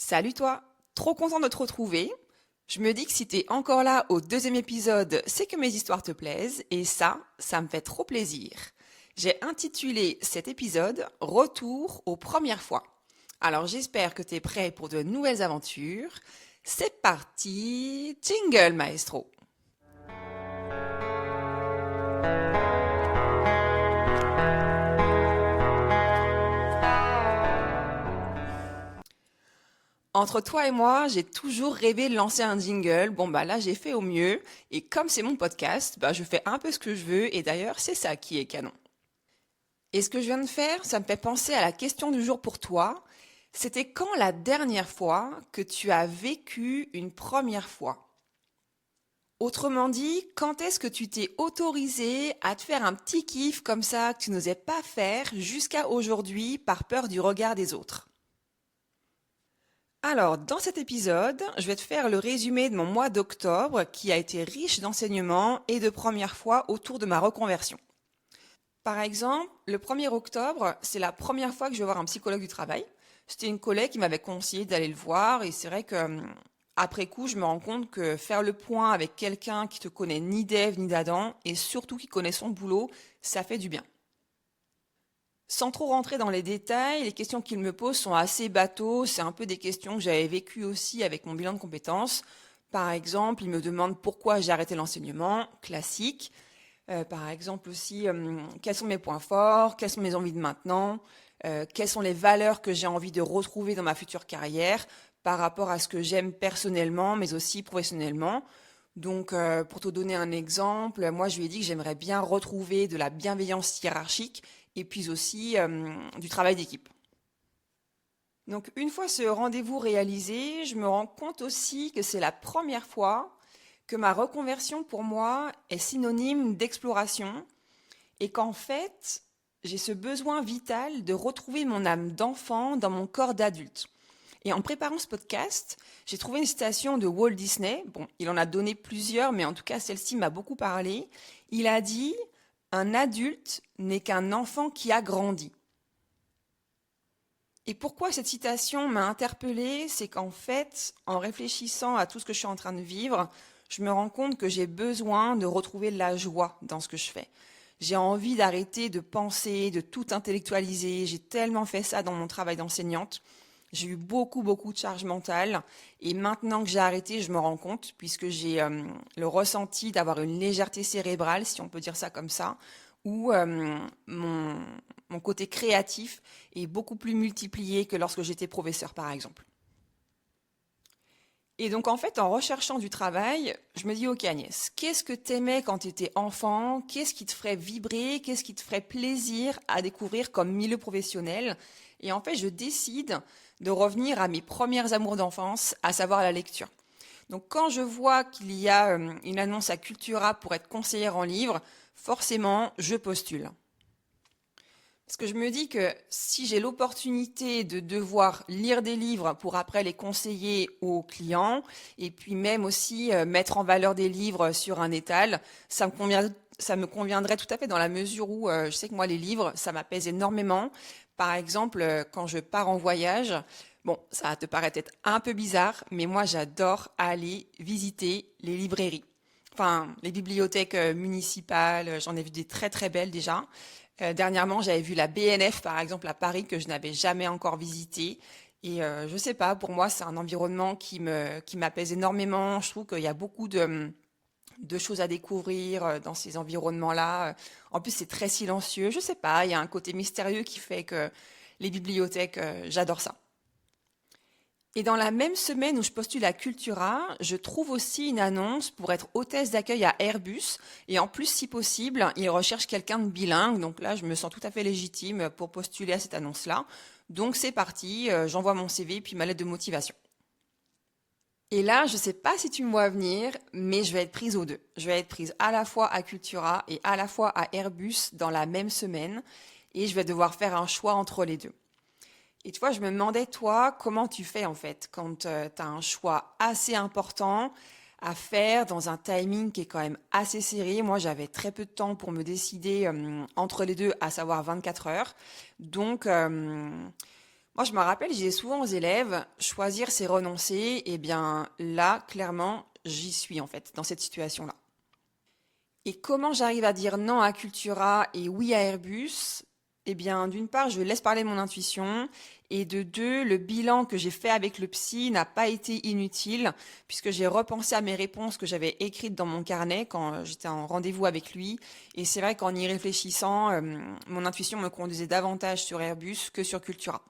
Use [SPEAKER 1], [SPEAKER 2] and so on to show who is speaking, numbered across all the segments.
[SPEAKER 1] Salut toi, trop content de te retrouver. Je me dis que si t'es encore là au deuxième épisode, c'est que mes histoires te plaisent et ça me fait trop plaisir. J'ai intitulé cet épisode Retour aux premières fois. Alors j'espère que t'es prêt pour de nouvelles aventures. C'est parti, jingle maestro. Entre toi et moi, j'ai toujours rêvé de lancer un jingle. Bon bah là, j'ai fait au mieux. Et comme c'est mon podcast, bah je fais un peu ce que je veux. Et d'ailleurs, c'est ça qui est canon. Et ce que je viens de faire, ça me fait penser à la question du jour pour toi. C'était quand la dernière fois que tu as vécu une première fois? Autrement dit, quand est-ce que tu t'es autorisé à te faire un petit kiff comme ça que tu n'osais pas faire jusqu'à aujourd'hui par peur du regard des autres? Alors, dans cet épisode, je vais te faire le résumé de mon mois d'octobre qui a été riche d'enseignements et de premières fois autour de ma reconversion. Par exemple, le 1er octobre, c'est la première fois que je vais voir un psychologue du travail. C'était une collègue qui m'avait conseillé d'aller le voir et c'est vrai que après coup, je me rends compte que faire le point avec quelqu'un qui te connaît ni d'Ève ni d'Adam et surtout qui connaît son boulot, ça fait du bien. Sans trop rentrer dans les détails, les questions qu'il me pose sont assez bateaux. C'est un peu des questions que j'avais vécues aussi avec mon bilan de compétences. Par exemple, il me demande pourquoi j'ai arrêté l'enseignement, classique. Par exemple aussi, quels sont mes points forts, quelles sont mes envies de maintenant, quelles sont les valeurs que j'ai envie de retrouver dans ma future carrière par rapport à ce que j'aime personnellement, mais aussi professionnellement. Donc, pour te donner un exemple, moi je lui ai dit que j'aimerais bien retrouver de la bienveillance hiérarchique et puis aussi du travail d'équipe. Donc, une fois ce rendez-vous réalisé, je me rends compte aussi que c'est la première fois que ma reconversion pour moi est synonyme d'exploration et qu'en fait, j'ai ce besoin vital de retrouver mon âme d'enfant dans mon corps d'adulte. Et en préparant ce podcast, j'ai trouvé une citation de Walt Disney. Bon, il en a donné plusieurs, mais en tout cas, celle-ci m'a beaucoup parlé. Il a dit: un adulte n'est qu'un enfant qui a grandi. Et pourquoi cette citation m'a interpellée, c'est qu'en fait, en réfléchissant à tout ce que je suis en train de vivre, je me rends compte que j'ai besoin de retrouver la joie dans ce que je fais. J'ai envie d'arrêter de penser, de tout intellectualiser. J'ai tellement fait ça dans mon travail d'enseignante. J'ai eu beaucoup de charge mentale. Et maintenant que j'ai arrêté, je me rends compte, puisque j'ai le ressenti d'avoir une légèreté cérébrale, si on peut dire ça comme ça, où mon côté créatif est beaucoup plus multiplié que lorsque j'étais professeur, par exemple. Et donc, en fait, en recherchant du travail, je me dis, ok Agnès, qu'est-ce que t'aimais quand tu étais enfant? Qu'est-ce qui te ferait vibrer? Qu'est-ce qui te ferait plaisir à découvrir comme milieu professionnel? Et en fait, je décide de revenir à mes premières amours d'enfance, à savoir la lecture. Donc, quand je vois qu'il y a une annonce à Cultura pour être conseillère en livres, forcément, je postule. Parce que je me dis que si j'ai l'opportunité de devoir lire des livres pour après les conseiller aux clients, et puis même aussi mettre en valeur des livres sur un étal, ça me conviendrait tout à fait dans la mesure où je sais que moi les livres, ça m'apaise énormément. Par exemple, quand je pars en voyage, bon, ça va te paraître peut-être un peu bizarre, mais moi j'adore aller visiter les librairies. Enfin, les bibliothèques municipales, j'en ai vu des très belles déjà. Dernièrement, j'avais vu la BNF, par exemple, à Paris, que je n'avais jamais encore visité. Et je sais pas, pour moi, c'est un environnement qui m'apaise énormément. Je trouve qu'il y a beaucoup de choses à découvrir dans ces environnements-là. En plus, c'est très silencieux. Je sais pas, il y a un côté mystérieux qui fait que les bibliothèques, j'adore ça. Et dans la même semaine où je postule à Cultura, je trouve aussi une annonce pour être hôtesse d'accueil à Airbus. Et en plus, si possible, ils recherchent quelqu'un de bilingue. Donc là, je me sens tout à fait légitime pour postuler à cette annonce-là. Donc c'est parti, j'envoie mon CV puis ma lettre de motivation. Et là, je ne sais pas si tu me vois venir, mais je vais être prise aux deux. Je vais être prise à la fois à Cultura et à la fois à Airbus dans la même semaine. Et je vais devoir faire un choix entre les deux. Et tu vois, je me demandais, toi, comment tu fais en fait quand tu as un choix assez important à faire dans un timing qui est quand même assez serré. Moi, j'avais très peu de temps pour me décider entre les deux, à savoir 24 heures. Donc, Moi, je me rappelle, je disais souvent aux élèves, choisir, c'est renoncer. Eh bien, là, clairement, j'y suis en fait, dans cette situation-là. Et comment j'arrive à dire non à Cultura et oui à Airbus? Eh bien, d'une part, je laisse parler mon intuition, et de deux, le bilan que j'ai fait avec le psy n'a pas été inutile, puisque j'ai repensé à mes réponses que j'avais écrites dans mon carnet quand j'étais en rendez-vous avec lui. Et c'est vrai qu'en y réfléchissant, mon intuition me conduisait davantage sur Airbus que sur Cultura.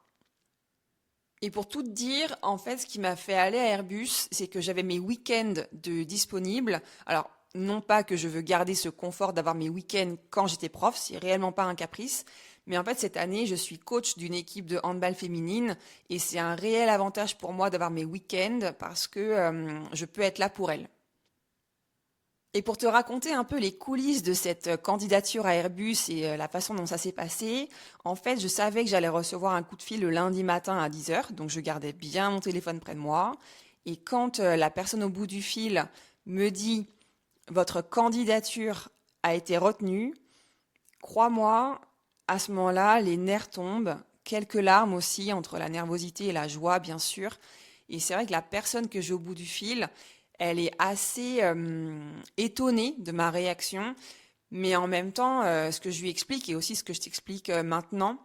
[SPEAKER 1] Et pour tout te dire, en fait, ce qui m'a fait aller à Airbus, c'est que j'avais mes week-ends de disponibles. Alors, non pas que je veux garder ce confort d'avoir mes week-ends quand j'étais prof, c'est réellement pas un caprice. Mais en fait, cette année, je suis coach d'une équipe de handball féminine et c'est un réel avantage pour moi d'avoir mes week-ends parce que je peux être là pour elles. Et pour te raconter un peu les coulisses de cette candidature à Airbus et la façon dont ça s'est passé, en fait, je savais que j'allais recevoir un coup de fil le lundi matin à 10 heures, donc je gardais bien mon téléphone près de moi. Et quand la personne au bout du fil me dit votre candidature a été retenue, crois-moi, à ce moment-là, les nerfs tombent, quelques larmes aussi, entre la nervosité et la joie, bien sûr. Et c'est vrai que la personne que j'ai au bout du fil, elle est assez étonnée de ma réaction, mais en même temps, ce que je lui explique et aussi ce que je t'explique maintenant,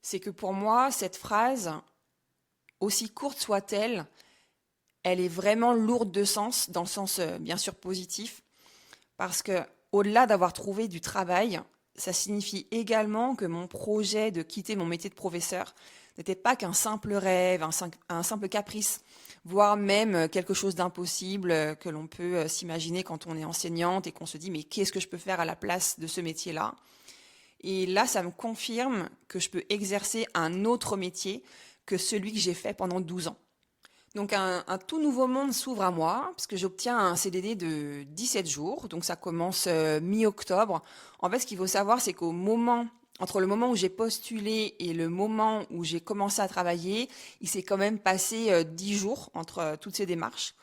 [SPEAKER 1] c'est que pour moi, cette phrase, aussi courte soit-elle, elle est vraiment lourde de sens, dans le sens bien sûr positif, parce que au-delà d'avoir trouvé du travail, ça signifie également que mon projet de quitter mon métier de professeur n'était pas qu'un simple rêve, un simple caprice, voire même quelque chose d'impossible que l'on peut s'imaginer quand on est enseignante et qu'on se dit mais qu'est-ce que je peux faire à la place de ce métier-là? Et là, ça me confirme que je peux exercer un autre métier que celui que j'ai fait pendant 12 ans. Donc un tout nouveau monde s'ouvre à moi, puisque j'obtiens un CDD de 17 jours, donc ça commence mi-octobre. En fait, ce qu'il faut savoir, c'est entre le moment où j'ai postulé et le moment où j'ai commencé à travailler, il s'est quand même passé 10 jours entre toutes ces démarches.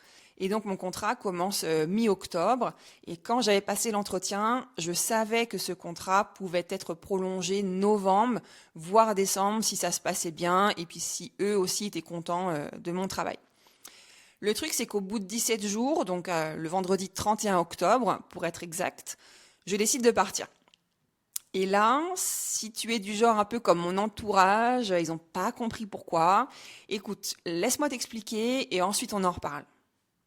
[SPEAKER 1] Et donc mon contrat commence mi-octobre. Et quand j'avais passé l'entretien, je savais que ce contrat pouvait être prolongé novembre, voire décembre si ça se passait bien et puis si eux aussi étaient contents de mon travail. Le truc, c'est qu'au bout de 17 jours, donc le vendredi 31 octobre, pour être exact, je décide de partir. Et là, si tu es du genre un peu comme mon entourage, ils n'ont pas compris pourquoi, écoute, laisse-moi t'expliquer et ensuite on en reparle.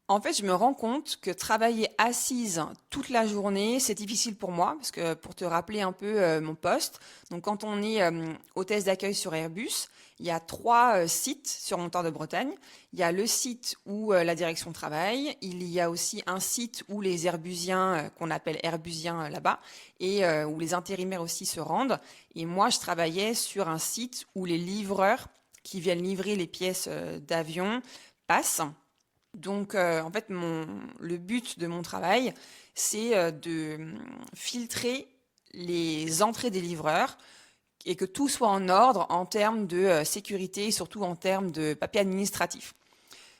[SPEAKER 1] En fait, je me rends compte que travailler assise toute la journée, c'est difficile pour moi, parce que pour te rappeler un peu mon poste, donc quand on est hôtesse d'accueil sur Airbus, il y a 3 sites sur mon territoire de Bretagne. Il y a le site où la direction travaille, il y a aussi un site où les Airbusiens, qu'on appelle Airbusiens là-bas, et où les intérimaires aussi se rendent. Et moi, je travaillais sur un site où les livreurs qui viennent livrer les pièces d'avion passent. Donc, en fait, le but de mon travail, c'est de filtrer les entrées des livreurs et que tout soit en ordre en termes de sécurité et surtout en termes de papier administratif.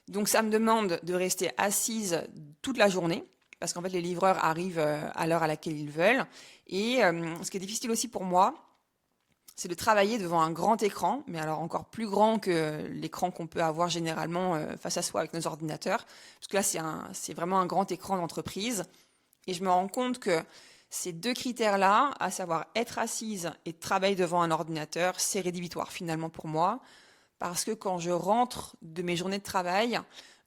[SPEAKER 1] Donc, ça me demande de rester assise toute la journée parce qu'en fait, les livreurs arrivent à l'heure à laquelle ils veulent. Et ce qui est difficile aussi pour moi, c'est de travailler devant un grand écran, mais alors encore plus grand que l'écran qu'on peut avoir généralement face à soi avec nos ordinateurs. Parce que là, c'est vraiment un grand écran d'entreprise. Et je me rends compte que ces deux critères-là, à savoir être assise et travailler devant un ordinateur, c'est rédhibitoire finalement pour moi. Parce que quand je rentre de mes journées de travail,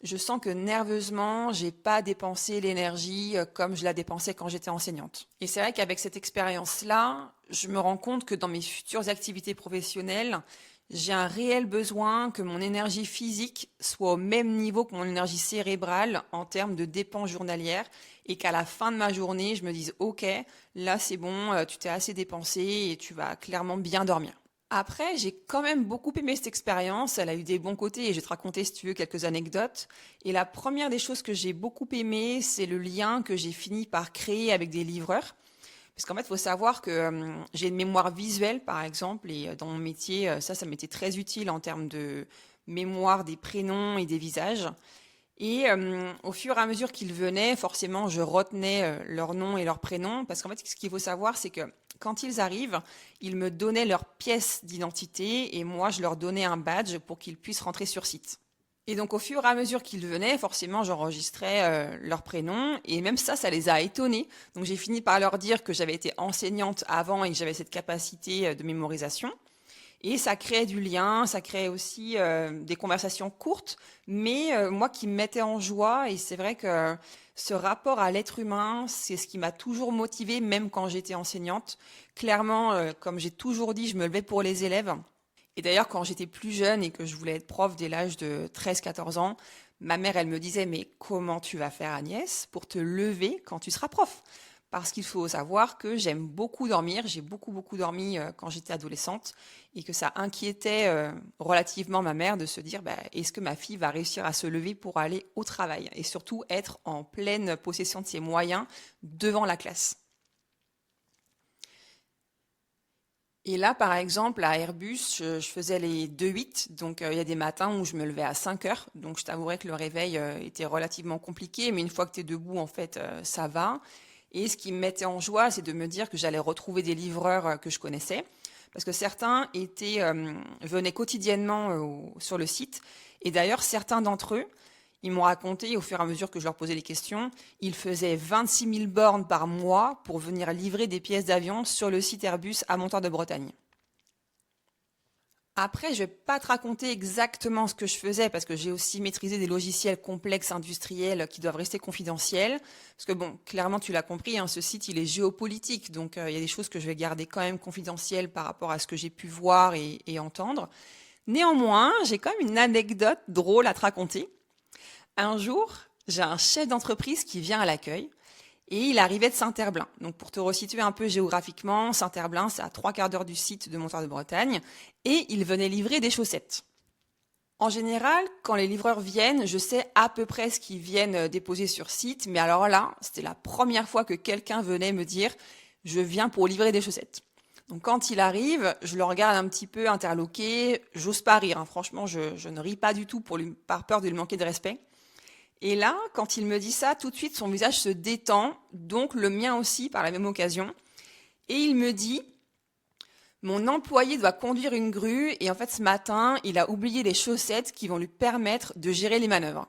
[SPEAKER 1] je sens que nerveusement, j'ai pas dépensé l'énergie comme je la dépensais quand j'étais enseignante. Et c'est vrai qu'avec cette expérience-là, je me rends compte que dans mes futures activités professionnelles, j'ai un réel besoin que mon énergie physique soit au même niveau que mon énergie cérébrale en termes de dépenses journalières et qu'à la fin de ma journée, je me dise OK, là c'est bon, tu t'es assez dépensé et tu vas clairement bien dormir. Après, j'ai quand même beaucoup aimé cette expérience. Elle a eu des bons côtés et je vais te raconter, si tu veux, quelques anecdotes. Et la première des choses que j'ai beaucoup aimé, c'est le lien que j'ai fini par créer avec des livreurs. Parce qu'en fait, il faut savoir que j'ai une mémoire visuelle, par exemple, et dans mon métier, ça m'était très utile en termes de mémoire des prénoms et des visages. Et au fur et à mesure qu'ils venaient, forcément, je retenais leur nom et leur prénom, parce qu'en fait, ce qu'il faut savoir, c'est que quand ils arrivent, ils me donnaient leur pièce d'identité et moi, je leur donnais un badge pour qu'ils puissent rentrer sur site. Et donc, au fur et à mesure qu'ils venaient, forcément, j'enregistrais leur prénom et même ça les a étonnés. Donc, j'ai fini par leur dire que j'avais été enseignante avant et que j'avais cette capacité de mémorisation. Et ça créait du lien, ça créait aussi des conversations courtes, mais moi qui me mettais en joie. Et c'est vrai que ce rapport à l'être humain, c'est ce qui m'a toujours motivée, même quand j'étais enseignante. Clairement, comme j'ai toujours dit, je me levais pour les élèves. Et d'ailleurs, quand j'étais plus jeune et que je voulais être prof dès l'âge de 13-14 ans, ma mère, elle me disait, mais comment tu vas faire, Agnès, pour te lever quand tu seras prof? Parce qu'il faut savoir que j'aime beaucoup dormir, j'ai beaucoup dormi quand j'étais adolescente et que ça inquiétait relativement ma mère de se dire bah, est-ce que ma fille va réussir à se lever pour aller au travail et surtout être en pleine possession de ses moyens devant la classe. Et là, par exemple, à Airbus, je faisais les 2-8, donc il y a des matins où je me levais à 5 heures, donc je t'avouerais que le réveil était relativement compliqué, mais une fois que tu es debout, en fait, ça va. Et ce qui me mettait en joie, c'est de me dire que j'allais retrouver des livreurs que je connaissais, parce que certains venaient quotidiennement sur le site, et d'ailleurs, certains d'entre eux, ils m'ont raconté, au fur et à mesure que je leur posais les questions, ils faisaient 26 000 bornes par mois pour venir livrer des pièces d'avion sur le site Airbus à Montoire de Bretagne. Après, je vais pas te raconter exactement ce que je faisais parce que j'ai aussi maîtrisé des logiciels complexes industriels qui doivent rester confidentiels. Parce que bon, clairement, tu l'as compris, hein, ce site, il est géopolitique. Donc, il y a des choses que je vais garder quand même confidentielles par rapport à ce que j'ai pu voir et entendre. Néanmoins, j'ai quand même une anecdote drôle à te raconter. Un jour, j'ai un chef d'entreprise qui vient à l'accueil et il arrivait de Saint-Herblain. Donc pour te resituer un peu géographiquement, Saint-Herblain, c'est à 3/4 d'heure du site de Montoire de Bretagne et il venait livrer des chaussettes. En général, quand les livreurs viennent, je sais à peu près ce qu'ils viennent déposer sur site, mais alors là, c'était la première fois que quelqu'un venait me dire « je viens pour livrer des chaussettes ». Donc quand il arrive, je le regarde un petit peu interloqué, j'ose pas rire, hein. Franchement, je ne ris pas du tout par peur de lui manquer de respect. Et là, quand il me dit ça, tout de suite, son visage se détend, donc le mien aussi par la même occasion. Et il me dit, mon employé doit conduire une grue et en fait ce matin, il a oublié les chaussettes qui vont lui permettre de gérer les manœuvres.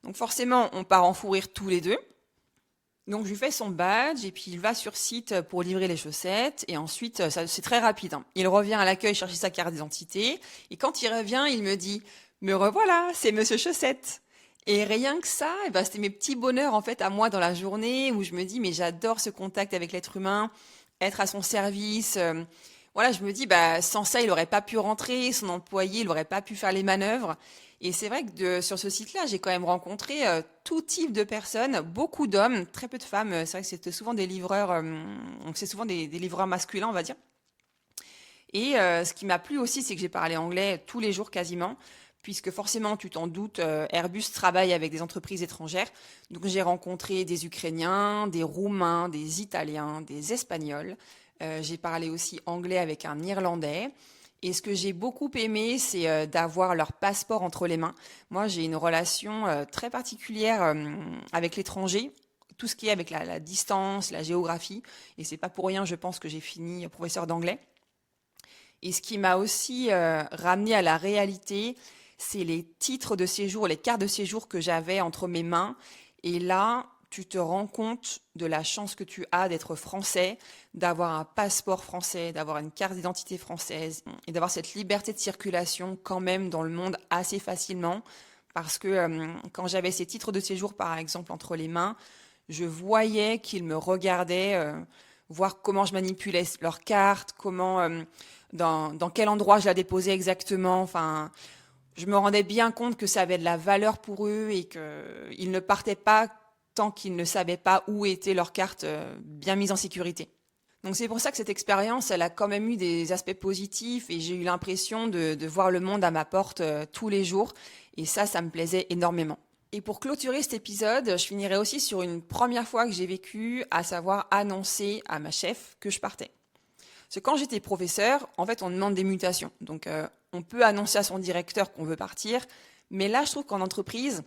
[SPEAKER 1] Donc forcément, on part en fou rire tous les deux. Donc je lui fais son badge et puis il va sur site pour livrer les chaussettes et ensuite, c'est très rapide, hein. Il revient à l'accueil chercher sa carte d'identité et quand il revient, il me dit « Me revoilà, c'est Monsieur Chaussette ». Et rien que ça, eh ben, c'était mes petits bonheurs en fait à moi dans la journée où je me dis mais j'adore ce contact avec l'être humain, être à son service. Voilà, je me dis bah sans ça il aurait pas pu rentrer, son employé il aurait pas pu faire les manœuvres. Et c'est vrai que sur ce site-là, j'ai quand même rencontré tout type de personnes, beaucoup d'hommes, très peu de femmes. C'est vrai que c'était souvent des livreurs, donc c'est souvent des livreurs masculins on va dire. Et ce qui m'a plu aussi, c'est que j'ai parlé anglais tous les jours quasiment, puisque forcément, tu t'en doutes, Airbus travaille avec des entreprises étrangères. Donc j'ai rencontré des Ukrainiens, des Roumains, des Italiens, des Espagnols. J'ai parlé aussi anglais avec un Irlandais. Et ce que j'ai beaucoup aimé, c'est d'avoir leur passeport entre les mains. Moi, j'ai une relation très particulière avec l'étranger, tout ce qui est avec la distance, la géographie. Et c'est pas pour rien, je pense, que j'ai fini professeur d'anglais. Et ce qui m'a aussi ramené à la réalité, c'est les titres de séjour, les cartes de séjour que j'avais entre mes mains. Et là, tu te rends compte de la chance que tu as d'être français, d'avoir un passeport français, d'avoir une carte d'identité française et d'avoir cette liberté de circulation quand même dans le monde assez facilement. Parce que quand j'avais ces titres de séjour, par exemple, entre les mains, je voyais qu'ils me regardaient, voir comment je manipulais leur carte, dans quel endroit je la déposais exactement. Enfin, je me rendais bien compte que ça avait de la valeur pour eux et qu'ils ne partaient pas tant qu'ils ne savaient pas où était leur carte bien mise en sécurité. Donc c'est pour ça que cette expérience, elle a quand même eu des aspects positifs et j'ai eu l'impression de voir le monde à ma porte tous les jours. Et ça me plaisait énormément. Et pour clôturer cet épisode, je finirai aussi sur une première fois que j'ai vécu, à savoir annoncer à ma chef que je partais. Parce que quand j'étais professeur, en fait, on demande des mutations. Donc, on peut annoncer à son directeur qu'on veut partir. Mais là, je trouve qu'en entreprise,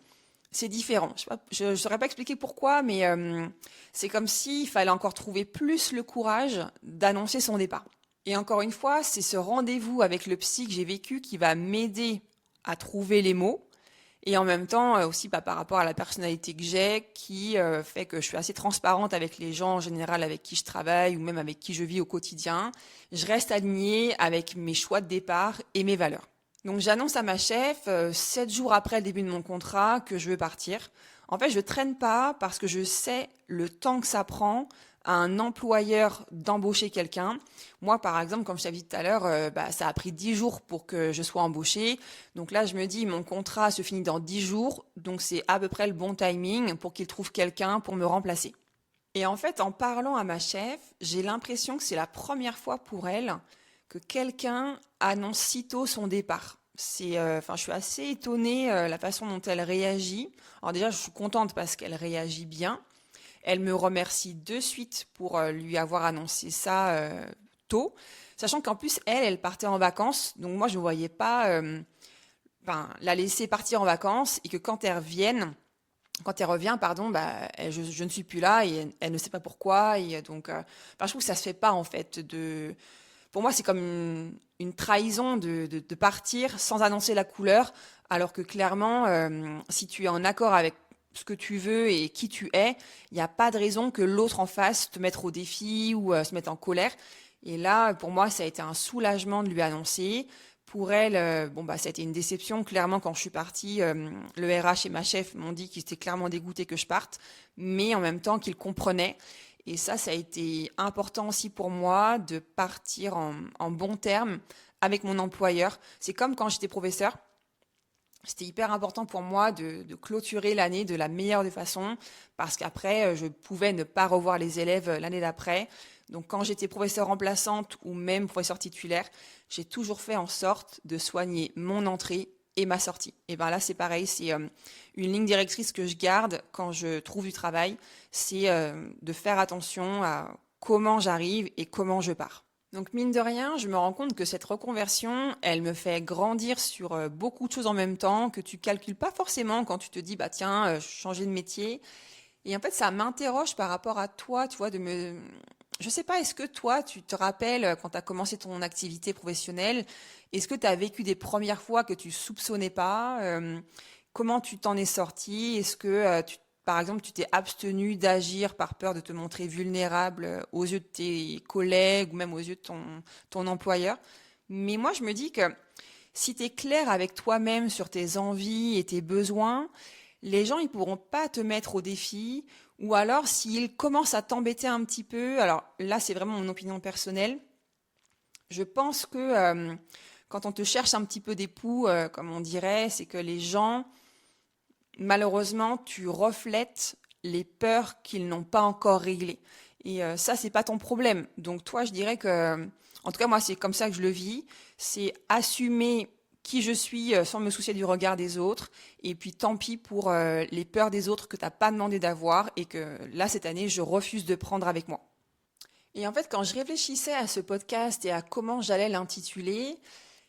[SPEAKER 1] c'est différent. Je sais pas, je saurais pas expliquer pourquoi, mais c'est comme s'il fallait encore trouver plus le courage d'annoncer son départ. Et encore une fois, c'est ce rendez-vous avec le psy que j'ai vécu qui va m'aider à trouver les mots. Et en même temps, aussi par rapport à la personnalité que j'ai, qui fait que je suis assez transparente avec les gens en général avec qui je travaille ou même avec qui je vis au quotidien. Je reste alignée avec mes choix de départ et mes valeurs. Donc j'annonce à ma chef, 7 jours après le début de mon contrat, que je veux partir. En fait, je traîne pas parce que je sais le temps que ça prend à un employeur d'embaucher quelqu'un. Moi, par exemple, comme je t'avais dit tout à l'heure, ça a pris 10 jours pour que je sois embauchée. Donc là, je me dis, mon contrat se finit dans 10 jours, donc c'est à peu près le bon timing pour qu'il trouve quelqu'un pour me remplacer. Et en fait, en parlant à ma chef, j'ai l'impression que c'est la première fois pour elle que quelqu'un annonce si tôt son départ. Je suis assez étonnée la façon dont elle réagit. Alors déjà, je suis contente parce qu'elle réagit bien. Elle me remercie de suite pour lui avoir annoncé ça tôt, sachant qu'en plus, elle partait en vacances. Donc moi, je ne voyais pas la laisser partir en vacances et que quand elle revient, pardon, je ne suis plus là et elle ne sait pas pourquoi. Et donc, je trouve que ça se fait pas en fait. Pour moi, c'est comme une trahison de partir sans annoncer la couleur, alors que clairement, si tu es en accord avec ce que tu veux et qui tu es, il n'y a pas de raison que l'autre en face te mette au défi ou se mette en colère. Et là, pour moi, ça a été un soulagement de lui annoncer. Pour elle, ça a été une déception. Clairement, quand je suis partie, le RH et ma chef m'ont dit qu'ils étaient clairement dégoûtés que je parte, mais en même temps qu'ils comprenaient. Et ça a été important aussi pour moi de partir en bons termes avec mon employeur. C'est comme quand j'étais professeur. C'était hyper important pour moi de clôturer l'année de la meilleure des façons parce qu'après, je pouvais ne pas revoir les élèves l'année d'après. Donc quand j'étais professeure remplaçante ou même professeure titulaire, j'ai toujours fait en sorte de soigner mon entrée et ma sortie. Et ben là, c'est pareil, c'est une ligne directrice que je garde quand je trouve du travail, c'est de faire attention à comment j'arrive et comment je pars. Donc mine de rien, je me rends compte que cette reconversion, elle me fait grandir sur beaucoup de choses en même temps que tu calcules pas forcément quand tu te dis bah tiens, changer de métier. Et en fait, ça m'interroge par rapport à toi, tu vois, je sais pas, est-ce que toi, tu te rappelles quand tu as commencé ton activité professionnelle, est-ce que tu as vécu des premières fois que tu soupçonnais pas comment tu t'en es sorti? Est-ce que par exemple, tu t'es abstenu d'agir par peur de te montrer vulnérable aux yeux de tes collègues ou même aux yeux de ton employeur? Mais moi, je me dis que si tu es clair avec toi-même sur tes envies et tes besoins, les gens ils pourront pas te mettre au défi ou alors s'ils commencent à t'embêter un petit peu, alors là c'est vraiment mon opinion personnelle, je pense que quand on te cherche un petit peu des poux, comme on dirait, c'est que les gens, malheureusement, tu reflètes les peurs qu'ils n'ont pas encore réglées. Et ça, c'est pas ton problème. Donc toi, je dirais que, en tout cas, moi, c'est comme ça que je le vis. C'est assumer qui je suis sans me soucier du regard des autres. Et puis tant pis pour les peurs des autres que t'as pas demandé d'avoir et que là, cette année, je refuse de prendre avec moi. Et en fait, quand je réfléchissais à ce podcast et à comment j'allais l'intituler,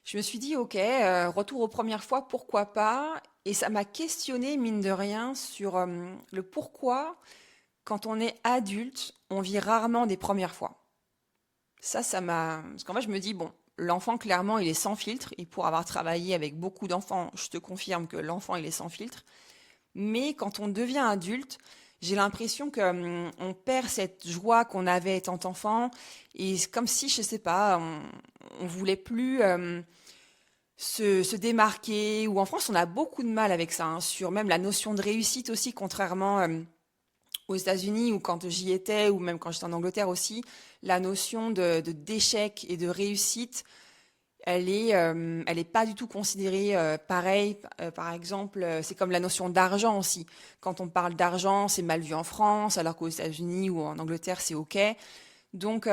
[SPEAKER 1] je me suis dit, ok, retour aux premières fois, pourquoi pas? Et ça m'a questionné, mine de rien, sur le pourquoi, quand on est adulte, on vit rarement des premières fois. Ça m'a... Parce qu'en fait, je me dis, bon, l'enfant, clairement, il est sans filtre. Et pour avoir travaillé avec beaucoup d'enfants, je te confirme que l'enfant, il est sans filtre. Mais quand on devient adulte, j'ai l'impression que on perd cette joie qu'on avait étant enfant. Et c'est comme si, je sais pas, on voulait plus se démarquer. Ou en France, on a beaucoup de mal avec ça, hein, sur même la notion de réussite aussi, contrairement aux États-Unis ou quand j'y étais, ou même quand j'étais en Angleterre aussi, la notion d'échec et de réussite, elle est pas du tout considérée pareil. Par exemple, c'est comme la notion d'argent aussi. Quand on parle d'argent, c'est mal vu en France, alors qu'aux États-Unis ou en Angleterre, c'est OK. Donc,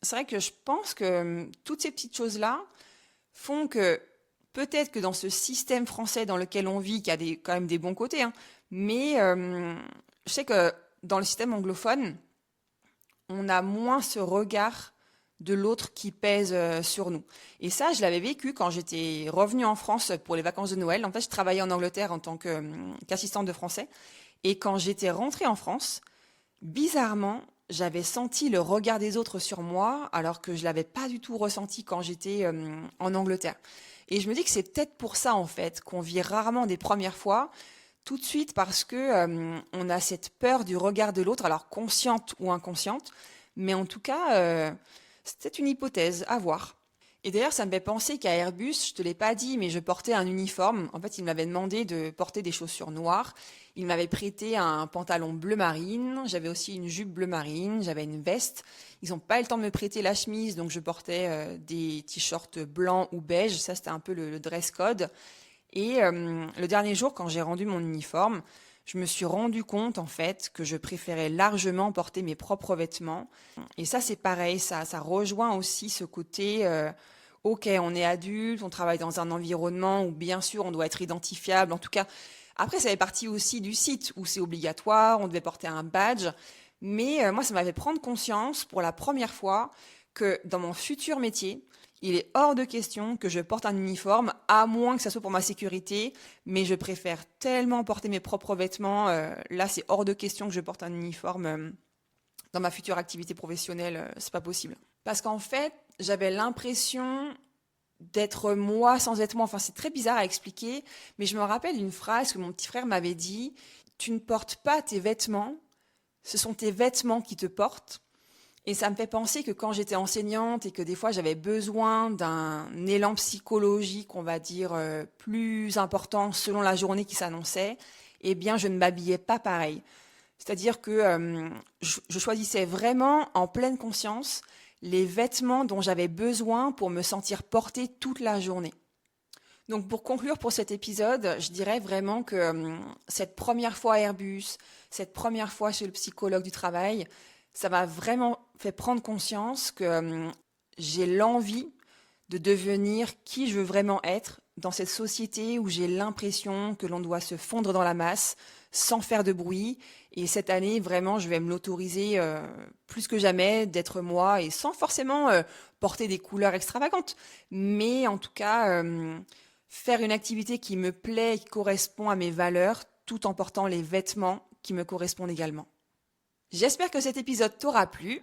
[SPEAKER 1] c'est vrai que je pense que toutes ces petites choses-là font que peut-être que dans ce système français dans lequel on vit, qui a quand même des bons côtés, hein, mais je sais que dans le système anglophone, on a moins ce regard de l'autre qui pèse sur nous. Et ça, je l'avais vécu quand j'étais revenue en France pour les vacances de Noël. En fait, je travaillais en Angleterre en tant qu'assistante de français. Et quand j'étais rentrée en France, bizarrement, j'avais senti le regard des autres sur moi, alors que je l'avais pas du tout ressenti quand j'étais en Angleterre. Et je me dis que c'est peut-être pour ça, en fait, qu'on vit rarement des premières fois, tout de suite parce que on a cette peur du regard de l'autre, alors consciente ou inconsciente, mais en tout cas, c'est peut-être une hypothèse à voir. Et d'ailleurs, ça me fait penser qu'à Airbus, je te l'ai pas dit, mais je portais un uniforme. En fait, il m'avait demandé de porter des chaussures noires. Il m'avait prêté un pantalon bleu marine. J'avais aussi une jupe bleu marine. J'avais une veste. Ils n'ont pas eu le temps de me prêter la chemise, donc je portais des t-shirts blancs ou beige. Ça, c'était un peu le dress code. Et le dernier jour, quand j'ai rendu mon uniforme, je me suis rendu compte en fait que je préférais largement porter mes propres vêtements. Et ça, c'est pareil, ça rejoint aussi ce côté, ok, on est adulte, on travaille dans un environnement où bien sûr on doit être identifiable. En tout cas, après, ça fait partie aussi du site où c'est obligatoire, on devait porter un badge. Mais moi, ça m'avait prendre conscience pour la première fois que dans mon futur métier, il est hors de question que je porte un uniforme, à moins que ça soit pour ma sécurité, mais je préfère tellement porter mes propres vêtements. Là, c'est hors de question que je porte un uniforme dans ma future activité professionnelle. C'est pas possible. Parce qu'en fait, j'avais l'impression d'être moi sans être moi. Enfin, c'est très bizarre à expliquer, mais je me rappelle d'une phrase que mon petit frère m'avait dit. Tu ne portes pas tes vêtements, ce sont tes vêtements qui te portent. Et ça me fait penser que quand j'étais enseignante et que des fois j'avais besoin d'un élan psychologique, on va dire, plus important selon la journée qui s'annonçait, eh bien je ne m'habillais pas pareil. C'est-à-dire que je choisissais vraiment en pleine conscience les vêtements dont j'avais besoin pour me sentir portée toute la journée. Donc pour conclure pour cet épisode, je dirais vraiment que cette première fois à Airbus, cette première fois chez le psychologue du travail, ça m'a vraiment fait prendre conscience que j'ai l'envie de devenir qui je veux vraiment être dans cette société où j'ai l'impression que l'on doit se fondre dans la masse sans faire de bruit. Et cette année, vraiment, je vais me l'autoriser plus que jamais d'être moi et sans forcément porter des couleurs extravagantes. Mais en tout cas, faire une activité qui me plaît et qui correspond à mes valeurs tout en portant les vêtements qui me correspondent également. J'espère que cet épisode t'aura plu.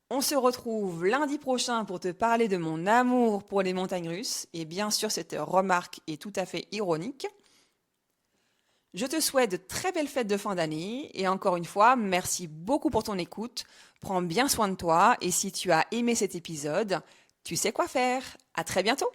[SPEAKER 1] On se retrouve lundi prochain pour te parler de mon amour pour les montagnes russes. Et bien sûr, cette remarque est tout à fait ironique. Je te souhaite de très belles fêtes de fin d'année. Et encore une fois, merci beaucoup pour ton écoute. Prends bien soin de toi. Et si tu as aimé cet épisode, tu sais quoi faire. À très bientôt.